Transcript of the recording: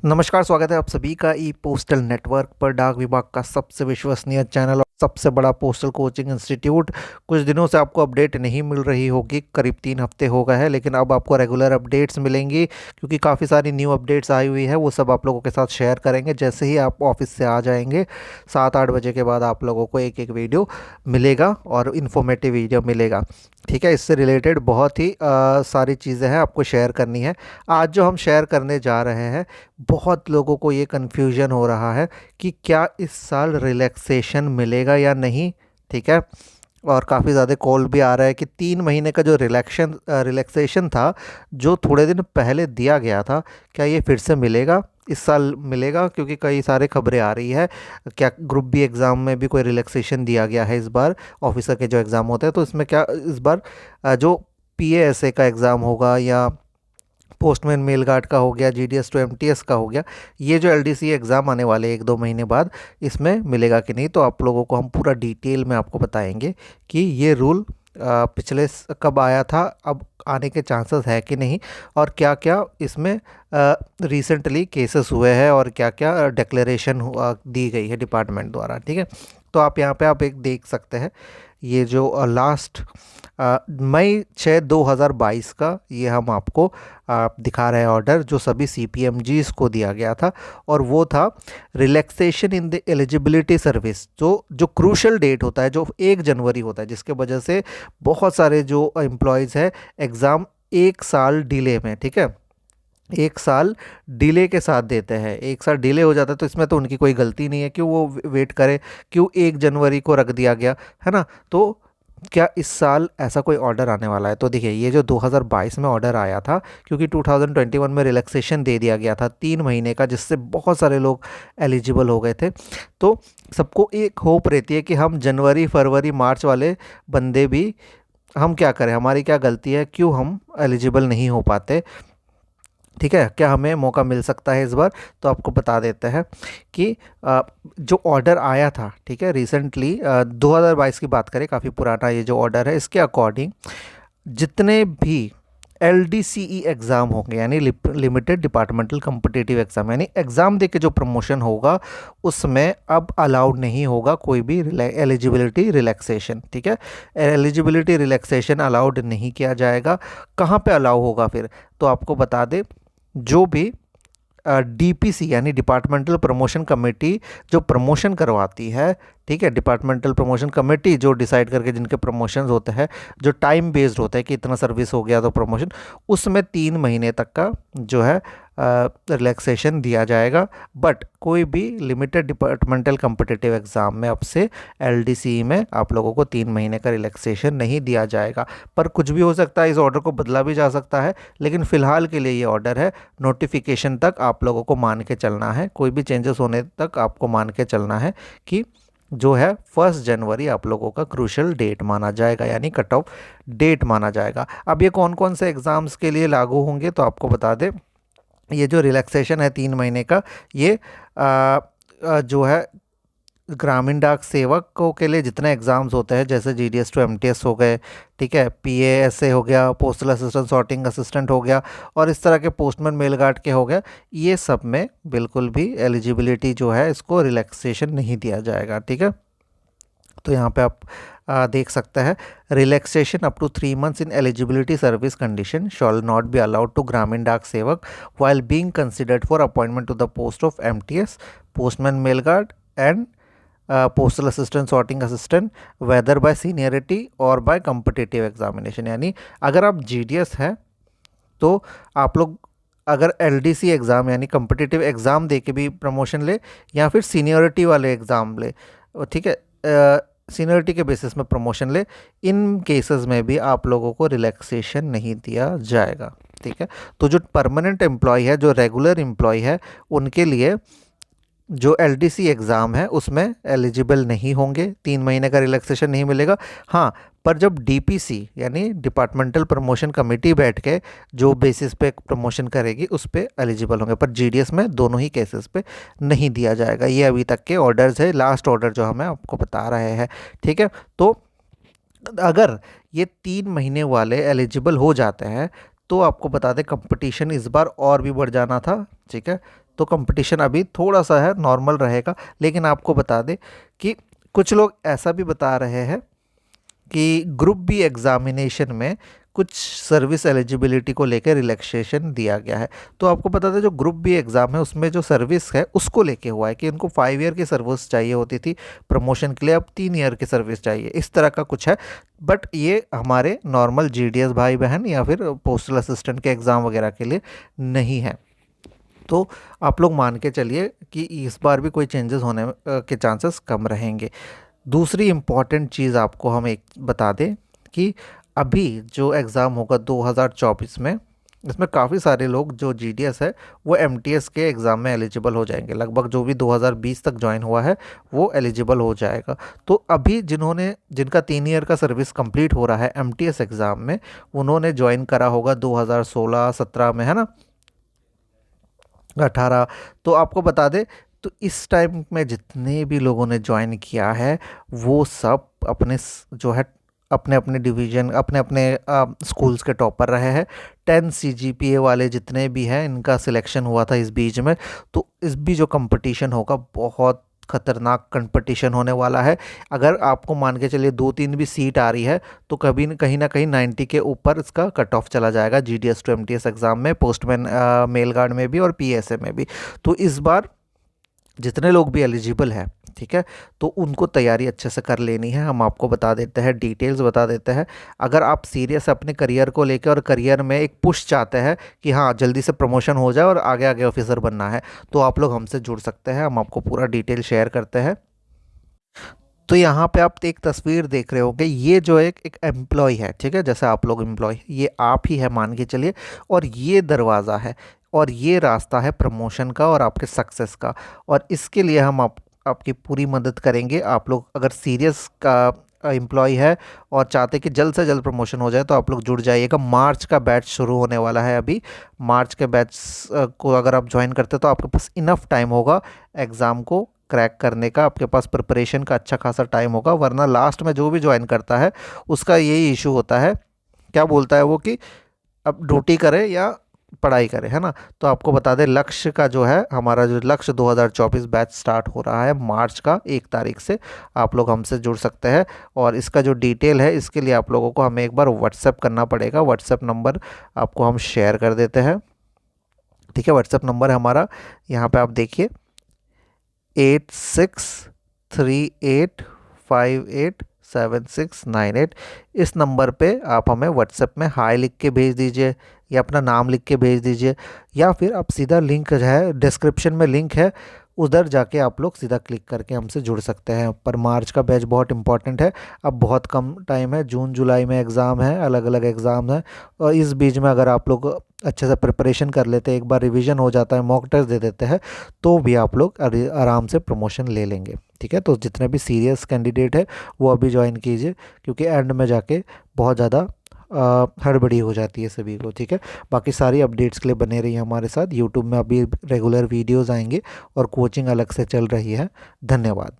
नमस्कार, स्वागत है आप सभी का ई पोस्टल नेटवर्क पर। डाक विभाग का सबसे विश्वसनीय चैनल और सबसे बड़ा पोस्टल कोचिंग इंस्टीट्यूट। कुछ दिनों से आपको अपडेट नहीं मिल रही होगी, करीब 3 हफ्ते हो गए हैं, लेकिन अब आपको रेगुलर अपडेट्स मिलेंगी क्योंकि काफ़ी सारी न्यू अपडेट्स आई हुई है। वो सब आप लोगों के साथ शेयर करेंगे जैसे ही आप ऑफिस से आ जाएंगे। 7-8 बजे के बाद आप लोगों को एक एक वीडियो मिलेगा और इन्फॉर्मेटिव वीडियो मिलेगा। ठीक है, इससे रिलेटेड बहुत ही सारी चीज़ें हैं आपको शेयर करनी है। आज जो हम शेयर करने जा रहे हैं, बहुत लोगों को ये कन्फ्यूजन हो रहा है कि क्या इस साल रिलैक्सेशन मिलेगा या नहीं। ठीक है, और काफ़ी ज़्यादा कॉल भी आ रहा है कि 3 महीने का जो रिलैक्सेशन था, जो थोड़े दिन पहले दिया गया था, क्या ये फिर से मिलेगा, इस साल मिलेगा? क्योंकि कई सारे खबरें आ रही है। क्या ग्रुप बी एग्ज़ाम में भी कोई रिलैक्सेशन दिया गया है इस बार? ऑफिसर के जो एग्ज़ाम होते हैं, तो इसमें क्या इस बार जो PASA का एग्ज़ाम होगा या पोस्टमैन मेल गार्ड का हो गया, GDS टू MTS का हो गया, ये जो LDC एग्ज़ाम आने वाले 1-2 महीने बाद, इसमें मिलेगा कि नहीं? तो आप लोगों को हम पूरा डिटेल में आपको बताएंगे कि ये रूल कब आया था, अब आने के चांसेस है कि नहीं, और क्या क्या इसमें रिसेंटली केसेस हुए हैं और क्या क्या डिक्लेरेशन दी गई है डिपार्टमेंट द्वारा। ठीक है, तो आप यहाँ पे आप एक देख सकते हैं, ये जो लास्ट मई 6 2022 का ये हम आपको दिखा रहे हैं ऑर्डर, जो सभी CPMGs को दिया गया था, और वो था relaxation in the eligibility service. जो क्रूशल डेट होता है, जो 1 जनवरी होता है, जिसके वजह से बहुत सारे जो एम्प्लॉयज़ हैं एग्ज़ाम 1 साल डिले में, ठीक है, 1 साल डिले के साथ देते हैं। 1 साल डिले हो जाता है तो इसमें तो उनकी कोई गलती नहीं है, क्यों वो वेट करे, क्यों 1 जनवरी को रख दिया गया, है ना? तो क्या इस साल ऐसा कोई ऑर्डर आने वाला है? तो देखिए, ये जो 2022 में ऑर्डर आया था, क्योंकि 2021 में रिलैक्सेशन दे दिया गया था 3 महीने का, जिससे बहुत सारे लोग एलिजिबल हो गए थे। तो सबको एक होप रहती है कि हम जनवरी फरवरी मार्च वाले बंदे भी, हम क्या करें, हमारी क्या गलती है, क्यों हम एलिजिबल नहीं हो पाते? ठीक है, क्या हमें मौका मिल सकता है इस बार? तो आपको बता देते हैं कि जो ऑर्डर आया था, ठीक है, रिसेंटली 2022 की बात करें, काफ़ी पुराना ये जो ऑर्डर है, इसके अकॉर्डिंग जितने भी LDCE एग्ज़ाम होंगे, यानी लिमिटेड डिपार्टमेंटल कम्पिटिटिव एग्ज़ाम, यानी एग्ज़ाम दे के जो प्रमोशन होगा, उसमें अब अलाउड नहीं होगा कोई भी एलिजिबिलिटी रिलैक्सेशन। ठीक है, एलिजिबिलिटी रिलैक्सेशन अलाउड नहीं किया जाएगा। कहाँ पे अलाउ होगा फिर? तो आपको बता दें, जो भी DPC यानी डिपार्टमेंटल प्रमोशन कमेटी जो प्रमोशन करवाती है, ठीक है, डिपार्टमेंटल प्रमोशन कमेटी जो डिसाइड करके जिनके प्रमोशंस होते हैं, जो टाइम बेस्ड होता है कि इतना सर्विस हो गया तो प्रमोशन, उसमें 3 महीने तक का जो है रिलैक्सेशन दिया जाएगा। बट कोई भी लिमिटेड डिपार्टमेंटल कम्पिटिटिव एग्ज़ाम में अब से LDC में आप लोगों को 3 महीने का रिलैक्सेशन नहीं दिया जाएगा। पर कुछ भी हो सकता है, इस ऑर्डर को बदला भी जा सकता है, लेकिन फ़िलहाल के लिए ये ऑर्डर है। नोटिफिकेशन तक आप लोगों को मान के चलना है, कोई भी चेंजेस होने तक आपको मान के चलना है कि जो है 1 जनवरी आप लोगों का क्रूशल डेट माना जाएगा, यानी कट ऑफ डेट माना जाएगा। अब ये कौन कौन से एग्ज़ाम्स के लिए लागू होंगे, तो आपको बता दें, ये जो रिलैक्सेशन है 3 महीने का, ये जो है ग्रामीण डाक सेवकों के लिए जितने एग्ज़ाम्स होते हैं, जैसे GDS टू MTS हो गए, ठीक है, PASA हो गया, पोस्टल असिस्टेंट सॉर्टिंग असिस्टेंट हो गया, और इस तरह के पोस्टमैन मेल गार्ड के हो गए, ये सब में बिल्कुल भी एलिजिबिलिटी जो है, इसको रिलैक्सेशन नहीं दिया जाएगा। ठीक है, तो यहाँ पे आप देख सकते हैं, relaxation up to 3 months in eligibility service condition shall not be allowed to Gramin Dak Sevak while being considered for appointment to the post of MTS, postman mail guard and postal assistant sorting assistant, whether by seniority और by competitive examination. यानी अगर आप GDS है तो आप लोग अगर LDC exam यानी कम्पिटिटिव एग्ज़ाम दे के भी प्रमोशन ले, या फिर सीनियरिटी वाले एग्ज़ाम ले, ठीक है, सीनियरिटी के बेसिस में प्रमोशन ले, इन केसेस में भी आप लोगों को रिलैक्सेशन नहीं दिया जाएगा। ठीक है, तो जो परमानेंट एम्प्लॉय है, जो रेगुलर एम्प्लॉय है, उनके लिए जो LDC एग्ज़ाम है उसमें एलिजिबल नहीं होंगे, 3 महीने का रिलैक्सेशन नहीं मिलेगा। हाँ, पर जब DPC यानी डिपार्टमेंटल प्रमोशन कमेटी बैठ के जो बेसिस पे प्रमोशन करेगी, उस पर एलिजिबल होंगे, पर GDS में दोनों ही केसेस पे नहीं दिया जाएगा। ये अभी तक के ऑर्डर्स है, लास्ट ऑर्डर जो हमें आपको बता रहे हैं। ठीक है, तो अगर ये 3 महीने वाले एलिजिबल हो जाते हैं, तो आपको बता दें, कंपटीशन इस बार और भी बढ़ जाना था। ठीक है, तो कंपटीशन अभी थोड़ा सा है, नॉर्मल रहेगा। लेकिन आपको बता दें कि कुछ लोग ऐसा भी बता रहे हैं कि ग्रुप बी एग्जामिनेशन में कुछ सर्विस एलिजिबिलिटी को लेकर रिलैक्सेशन दिया गया है। तो आपको पता था जो ग्रुप बी एग्ज़ाम है उसमें जो सर्विस है उसको लेके हुआ है कि उनको 5 ईयर की सर्विस चाहिए होती थी प्रमोशन के लिए, अब 3 ईयर की सर्विस चाहिए, इस तरह का कुछ है। बट ये हमारे नॉर्मल जीडीएस भाई बहन या फिर पोस्टल असिस्टेंट के एग्ज़ाम वगैरह के लिए नहीं है। तो आप लोग मान के चलिए कि इस बार भी कोई चेंजेस होने के चांसेस कम रहेंगे। दूसरी इम्पॉर्टेंट चीज़ आपको हम एक बता दें कि अभी जो एग्ज़ाम होगा 2024 में, इसमें काफ़ी सारे लोग जो जीडीएस है वो एमटीएस के एग्ज़ाम में एलिजिबल हो जाएंगे। लगभग जो भी 2020 तक ज्वाइन हुआ है वो एलिजिबल हो जाएगा। तो अभी जिनका 3 ईयर का सर्विस कंप्लीट हो रहा है एमटीएस एग्ज़ाम में, उन्होंने ज्वाइन करा होगा 2016-17 में, है ना, 18। तो आपको बता दें, तो इस टाइम में जितने भी लोगों ने ज्वाइन किया है वो सब जो है अपने अपने डिवीज़न, अपने अपने स्कूल्स के टॉपर रहे हैं। 10 सीजीपीए वाले जितने भी हैं इनका सिलेक्शन हुआ था इस बीच में। तो इस भी जो कंपटीशन होगा बहुत खतरनाक कंपटीशन होने वाला है। अगर आपको मान के चलिए 2-3 भी सीट आ रही है तो कभी कहीं ना कहीं 90 के ऊपर इसका कट ऑफ चला जाएगा जीडीएस टू एमटीएस एग्ज़ाम में, पोस्टमैन मेल गार्ड में भी और पीएसए में भी। तो इस बार जितने लोग भी एलिजिबल हैं, ठीक है, तो उनको तैयारी अच्छे से कर लेनी है। हम आपको बता देते हैं, डिटेल्स बता देते हैं। अगर आप सीरियस अपने करियर को लेकर और करियर में एक पुश चाहते हैं कि हाँ जल्दी से प्रमोशन हो जाए और आगे आगे ऑफिसर बनना है, तो आप लोग हमसे जुड़ सकते हैं। हम आपको पूरा डिटेल शेयर करते हैं। तो यहाँ पे आप एक तस्वीर देख रहे होगे, ये जो एक एम्प्लॉय है, ठीक है, जैसे आप लोग एम्प्लॉय, ये आप ही है मान के चलिए, और ये दरवाज़ा है और ये रास्ता है प्रमोशन का और आपके सक्सेस का। और इसके लिए हम आपकी पूरी मदद करेंगे। आप लोग अगर सीरियस का एम्प्लॉय है और चाहते कि जल्द से जल्द प्रमोशन हो जाए तो आप लोग जुड़ जाइएगा। मार्च का बैच शुरू होने वाला है अभी। मार्च के बैच को अगर आप ज्वाइन करते तो आपके पास इनफ टाइम होगा एग्ज़ाम को क्रैक करने का, आपके पास प्रिपरेशन का अच्छा खासा टाइम होगा। वरना लास्ट में जो भी ज्वाइन करता है उसका यही इशू होता है, क्या बोलता है वो कि अब ड्यूटी करे या पढ़ाई करे, है ना। तो आपको बता दें लक्ष्य का जो है, हमारा जो लक्ष्य 2024 बैच स्टार्ट हो रहा है मार्च का 1 तारीख से। आप लोग हमसे जुड़ सकते हैं और इसका जो डिटेल है इसके लिए आप लोगों को हमें एक बार व्हाट्सएप करना पड़ेगा। व्हाट्सएप नंबर आपको हम शेयर कर देते हैं, ठीक है। व्हाट्सएप नंबर है हमारा, यहाँ पे आप देखिए 8638587698। इस नंबर पे आप हमें व्हाट्सएप में हाय लिख के भेज दीजिए या अपना नाम लिख के भेज दीजिए, या फिर आप सीधा लिंक जो है डिस्क्रिप्शन में लिंक है उधर जाके आप लोग सीधा क्लिक करके हमसे जुड़ सकते हैं। पर मार्च का बैच बहुत इंपॉर्टेंट है, अब बहुत कम टाइम है, जून जुलाई में एग्ज़ाम है, अलग अलग एग्ज़ाम है। और इस बीच में अगर आप लोग अच्छे से प्रिपरेशन कर लेते हैं, एक बार रिवीजन हो जाता है, मॉक टेस्ट दे देते हैं, तो भी आप लोग आराम से प्रमोशन ले लेंगे, ठीक है। तो जितने भी सीरियस कैंडिडेट है वो अभी ज्वाइन कीजिए, क्योंकि एंड में जाके बहुत ज़्यादा हड़बड़ी हो जाती है सभी को, ठीक है। बाकी सारी अपडेट्स के लिए बने रहिए हमारे साथ। यूट्यूब में अभी रेगुलर वीडियोस आएंगे और कोचिंग अलग से चल रही है। धन्यवाद।